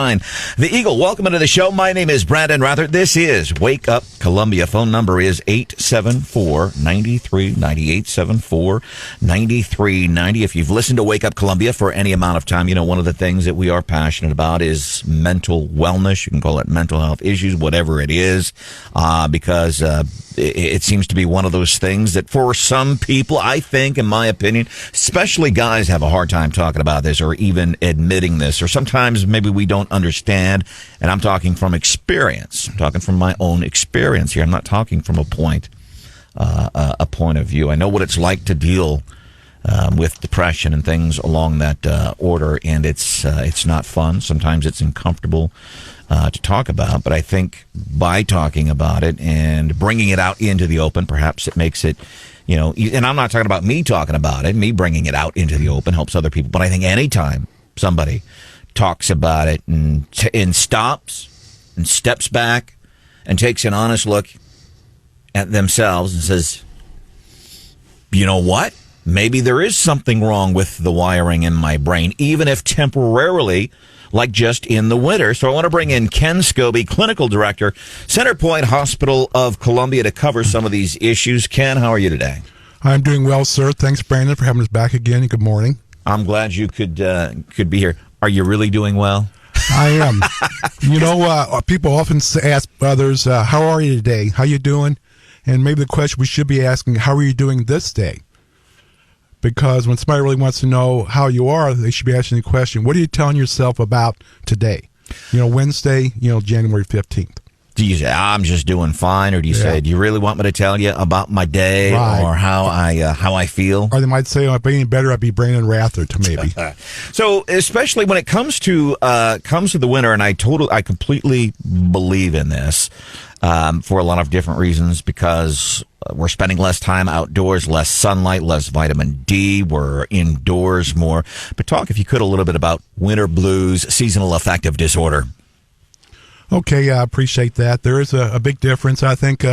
The Eagle, welcome into the show. My name is Brandon Rather. This is Wake Up Columbia. Phone number is 874-9390, 874-9390. If you've listened to Wake Up Columbia for any amount of time, you know one of the things that we are passionate about is mental wellness. You can call it mental health issues, whatever it is, because it seems to be one of those things that for some people, I think, in my opinion, especially guys have a hard time talking about this or even admitting this, or sometimes maybe we don't understand. And I'm talking from experience. I'm talking from my own experience here. I'm not talking from a point of view. I know what it's like to deal with depression and things along that order, and it's not fun. Sometimes it's uncomfortable to talk about, but I think by talking about it and bringing it out into the open, perhaps it makes it, and I'm not talking about me talking about it, me bringing it out into the open helps other people, but I think anytime somebody talks about it and stops and steps back and takes an honest look at themselves and says, you know what? Maybe there is something wrong with the wiring in my brain, even if temporarily, like just in the winter. So I want to bring in Ken Skouby, Clinical Director, CenterPointe Hospital of Columbia, to cover some of these issues. Ken, how are you today? I'm doing well, sir. Thanks, Brandon, for having us back again. Good morning. I'm glad you could be here. Are you really doing well? I am. People often ask others, how are you today? How you doing? And maybe the question we should be asking, how are you doing this day? Because when somebody really wants to know how you are, they should be asking the question, what are you telling yourself about today? Wednesday, January 15th. Do you say, I'm just doing fine? Or do you say, do you really want me to tell you about my day or how I feel? Or they might say, if I ain't better, I'd be Brandon Rather to maybe. So especially when it comes to the winter, and I completely believe in this for a lot of different reasons, because we're spending less time outdoors, less sunlight, less vitamin D. We're indoors more. But talk, if you could, a little bit about winter blues, seasonal affective disorder. Okay, I appreciate that. There is a big difference. I think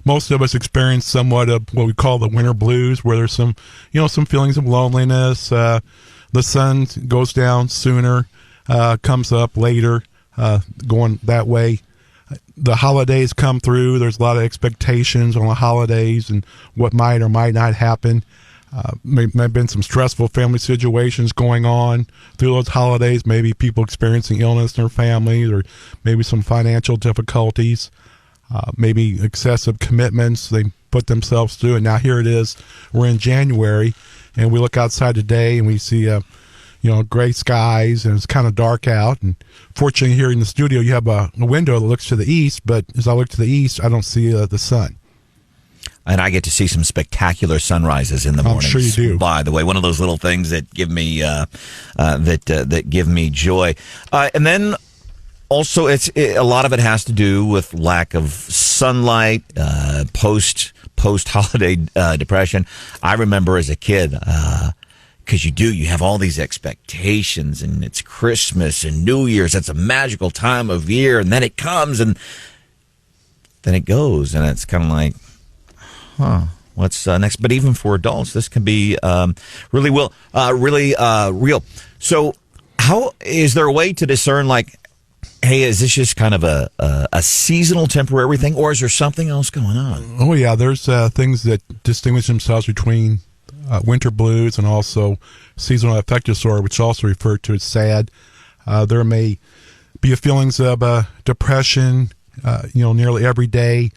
most of us experience somewhat of what we call the winter blues, where there's some feelings of loneliness. The sun goes down sooner, comes up later, going that way. The holidays come through. There's a lot of expectations on the holidays and what might or might not happen. May have been some stressful family situations going on through those holidays, maybe people experiencing illness in their families, or maybe some financial difficulties, maybe excessive commitments they put themselves through. And now here it is, we're in January, and we look outside today and we see gray skies, and it's kind of dark out. And fortunately here in the studio you have a window that looks to the east, but as I look to the east, I don't see the sun. And I get to see some spectacular sunrises in the morning. I'm sure you do. By the way, one of those little things that give me that give me joy. And then also, a lot of it has to do with lack of sunlight, post holiday depression. I remember as a kid, because you have all these expectations, and it's Christmas and New Year's. It's a magical time of year, and then it comes, and then it goes, and it's kind of like, what's next? But even for adults, this can be really real. So how is there a way to discern, like, hey, is this just kind of a seasonal, temporary thing, or is there something else going on? Oh, yeah, there's things that distinguish themselves between winter blues and also seasonal affective disorder, which is also referred to as SAD. There may be feelings of depression, nearly every day,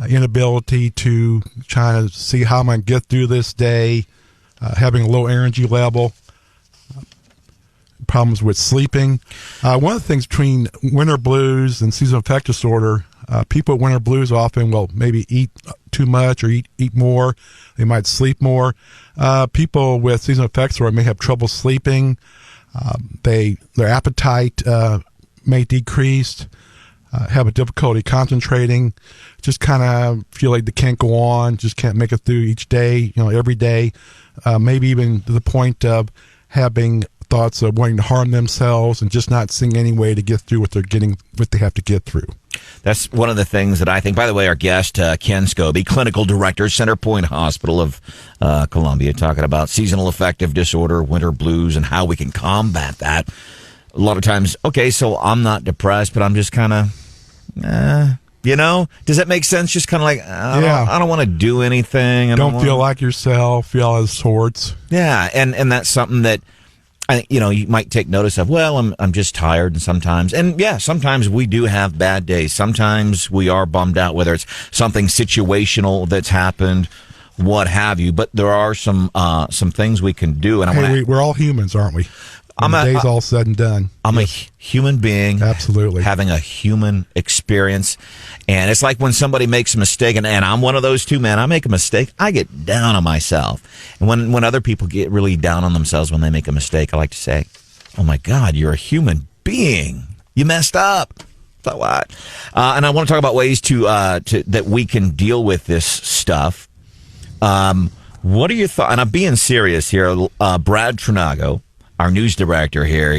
inability to try to see how I'm going to get through this day, having a low energy level, problems with sleeping. One of the things between winter blues and seasonal affective disorder, people with winter blues often will maybe eat too much or eat more. They might sleep more. People with seasonal affective disorder may have trouble sleeping. Their appetite may decrease. Have a difficulty concentrating, just kind of feel like they can't go on, just can't make it through each day, every day, maybe even to the point of having thoughts of wanting to harm themselves and just not seeing any way to get through what they have to get through. That's one of the things that I think, by the way, our guest, Ken Skouby, Clinical Director, CenterPointe Hospital of Columbia, talking about seasonal affective disorder, winter blues, and how we can combat that. a lot of times, okay, so I'm not depressed, but I'm just kind of, does that make sense? Just kind of like, I don't want to do anything. Don't feel like yourself, feel out of sorts. Yeah, and that's something that, you might take notice of. Well, I'm just tired, and sometimes we do have bad days. Sometimes we are bummed out, whether it's something situational that's happened, what have you. But there are some things we can do. And we're all humans, aren't we? When the day's all said and done. I'm a human being. Absolutely. Having a human experience. And it's like when somebody makes a mistake, and I'm one of those too, man. I make a mistake, I get down on myself. And when other people get really down on themselves when they make a mistake, I like to say, oh my God, you're a human being. You messed up. So what? And I want to talk about ways to that we can deal with this stuff. What are your thoughts? And I'm being serious here. Brad Trinago, our news director here,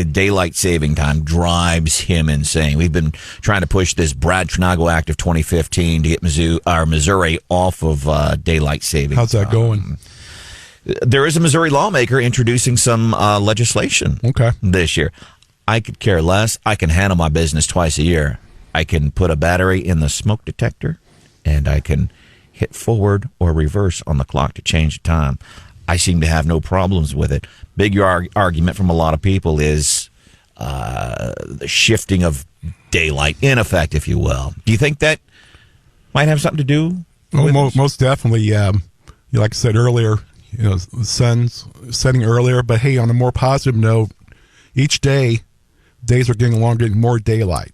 daylight saving time drives him insane. We've been trying to push this Brad Trinago Act of 2015 to get Missouri off of daylight saving. How's that going? There is a Missouri lawmaker introducing some legislation this year. I could care less. I can handle my business twice a year. I can put a battery in the smoke detector, and I can hit forward or reverse on the clock to change the time. I seem to have no problems with it. Big argument from a lot of people is the shifting of daylight, in effect, if you will. Do you think that might have something to do with most definitely. Like I said earlier, the sun's setting earlier. But hey, on a more positive note, each day, days are getting longer, getting more daylight.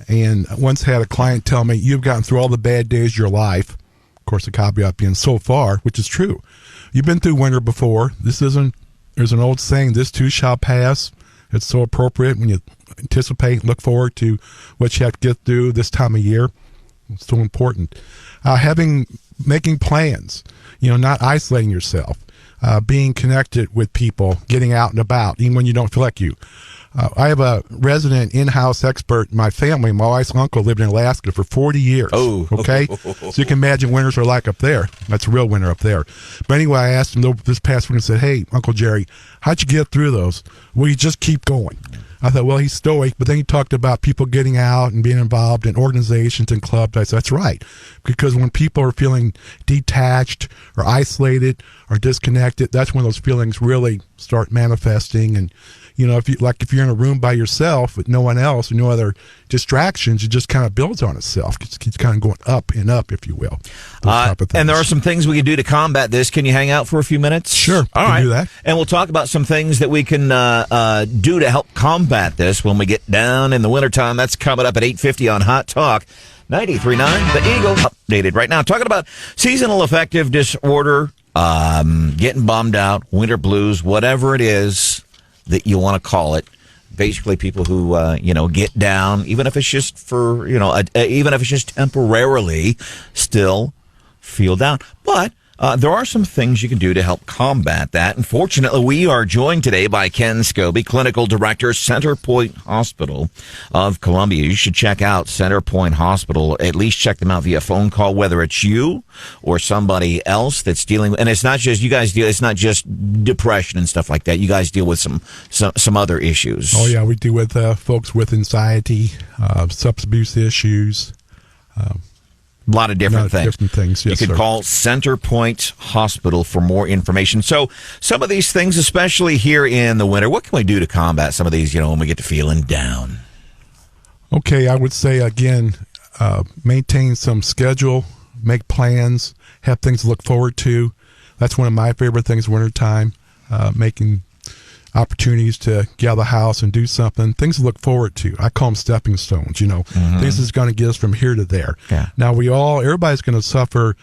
And I once had a client tell me, you've gotten through all the bad days of your life. Of course, the caveat being so far, which is true. You've been through winter before. There's an old saying, this too shall pass. It's so appropriate when you anticipate, look forward to what you have to get through this time of year. It's so important. Making plans, not isolating yourself, being connected with people, getting out and about, even when you don't feel like you. I have a resident in-house expert in my family. My wife's uncle lived in Alaska for 40 years. Oh. Okay? So you can imagine winters are like up there. That's a real winter up there. But anyway, I asked him this past week and said, hey, Uncle Jerry, how'd you get through those? Well, you just keep going. I thought, well, he's stoic, but then he talked about people getting out and being involved in organizations and clubs. I said, that's right. Because when people are feeling detached or isolated or disconnected, that's when those feelings really start manifesting. And, if you're in a room by yourself with no one else and no other distractions, it just kind of builds on itself. It keeps kind of going up and up, if you will. And there are some things we can do to combat this. Can you hang out for a few minutes? Sure. All right. Do that. And we'll talk about some things that we can do to help combat this when we get down in the wintertime. That's coming up at 8:50 on Hot Talk 93.9 The Eagle. Updated right now. Talking about seasonal affective disorder, getting bummed out, winter blues, whatever it is that you want to call it. Basically, people who get down, even if it's just for even if it's just temporarily, still feel down. But there are some things you can do to help combat that. And fortunately, we are joined today by Ken Skouby, Clinical Director, CenterPointe Hospital of Columbia. You should check out CenterPointe Hospital. At least check them out via phone call, whether it's you or somebody else that's dealing with, and it's not just you guys deal. It's not just depression and stuff like that. You guys deal with some other issues. Oh yeah, we deal with folks with anxiety, substance abuse issues. A lot of different things. Yes, you can sir. call CenterPointe Hospital for more information. So some of these things, especially here in the winter, what can we do to combat some of these, when we get to feeling down? Okay, I would say, again, maintain some schedule, make plans, have things to look forward to. That's one of my favorite things wintertime, making opportunities to get out of the house and do something, things to look forward to. I call them stepping stones, things that's going to get us from here to there. Yeah. Now, everybody's going to suffer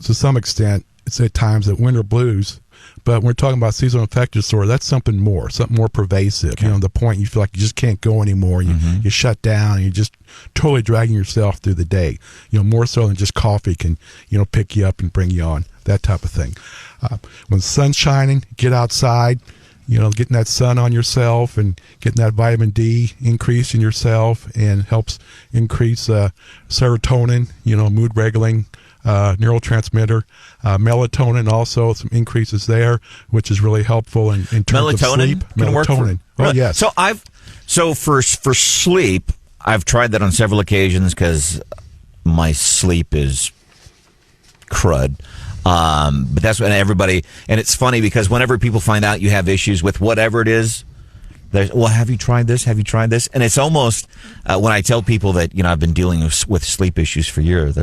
to some extent, it's at times, at winter blues, but when we're talking about seasonal affective disorder, that's something more pervasive. Okay. The point you feel like you just can't go anymore. You shut down and you're just totally dragging yourself through the day. More so than just coffee can, pick you up and bring you on, that type of thing. When the sun's shining, get outside. Getting that sun on yourself and getting that vitamin D increase in yourself and helps increase serotonin, mood regulating neurotransmitter. Melatonin also, some increases there, which is really helpful in terms of sleep. Can work for, Melatonin. really? Oh, yes. So for sleep, I've tried that on several occasions because my sleep is crud. But that's when everybody, and it's funny because whenever people find out you have issues with whatever it is, well, have you tried this? Have you tried this? And it's almost when I tell people that I've been dealing with sleep issues for years,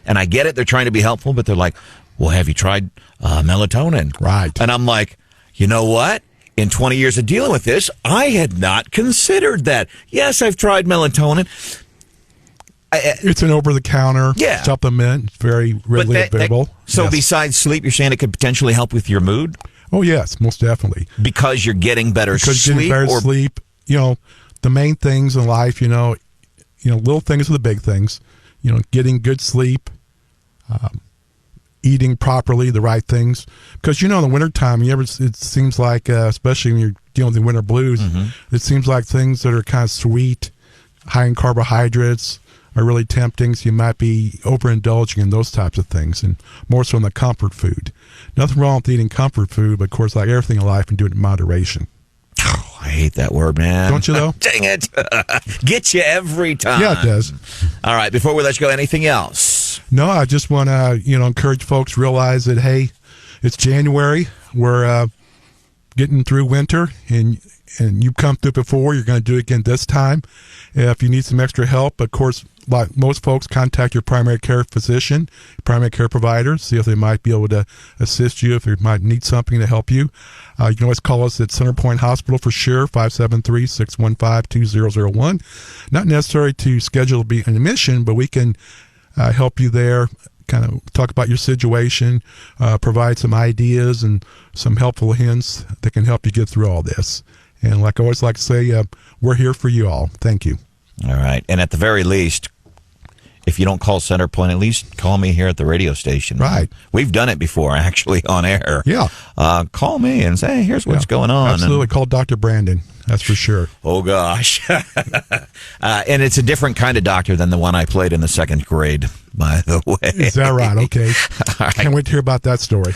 and I get it. They're trying to be helpful, but they're like, "Well, have you tried melatonin?" Right. And I'm like, you know what? In 20 years of dealing with this, I had not considered that. Yes, I've tried melatonin. It's an over-the-counter supplement. It's very readily available. So besides sleep, you're saying it could potentially help with your mood? Oh, yes, most definitely. Because you're getting better sleep? Sleep. The main things in life, little things are the big things. Getting good sleep, eating properly, the right things. Because, in the wintertime, it seems like, especially when you're dealing with the winter blues, it seems like things that are kind of sweet, high in carbohydrates, are really tempting, so you might be overindulging in those types of things, and more so in the comfort food. Nothing wrong with eating comfort food, but of course, like everything in life, and do it in moderation. Oh, I hate that word, man. Don't you, though? Dang it. Gets you every time. Yeah, it does. All right, before we let you go, anything else? No, I just want to, encourage folks to realize that, hey, it's January. We're getting through winter, and you've come through it before. You're going to do it again this time. If you need some extra help, of course, like most folks, contact your primary care physician, primary care provider, see if they might be able to assist you, if they might need something to help you. You can always call us at CenterPointe Hospital for sure, 573-615-2001. Not necessary to schedule an admission, but we can help you there, kind of talk about your situation, provide some ideas and some helpful hints that can help you get through all this. And like I always like to say, we're here for you all. Thank you. All right. And at the very least, if you don't call CenterPointe, at least call me here at the radio station. Right. We've done it before, actually, on air. Yeah. Call me and say, hey, here's what's going on. Absolutely. Call Dr. Brandon. That's for sure. Oh, gosh. And it's a different kind of doctor than the one I played in the second grade, by the way. Is that right? Okay. All right. Can't wait to hear about that story.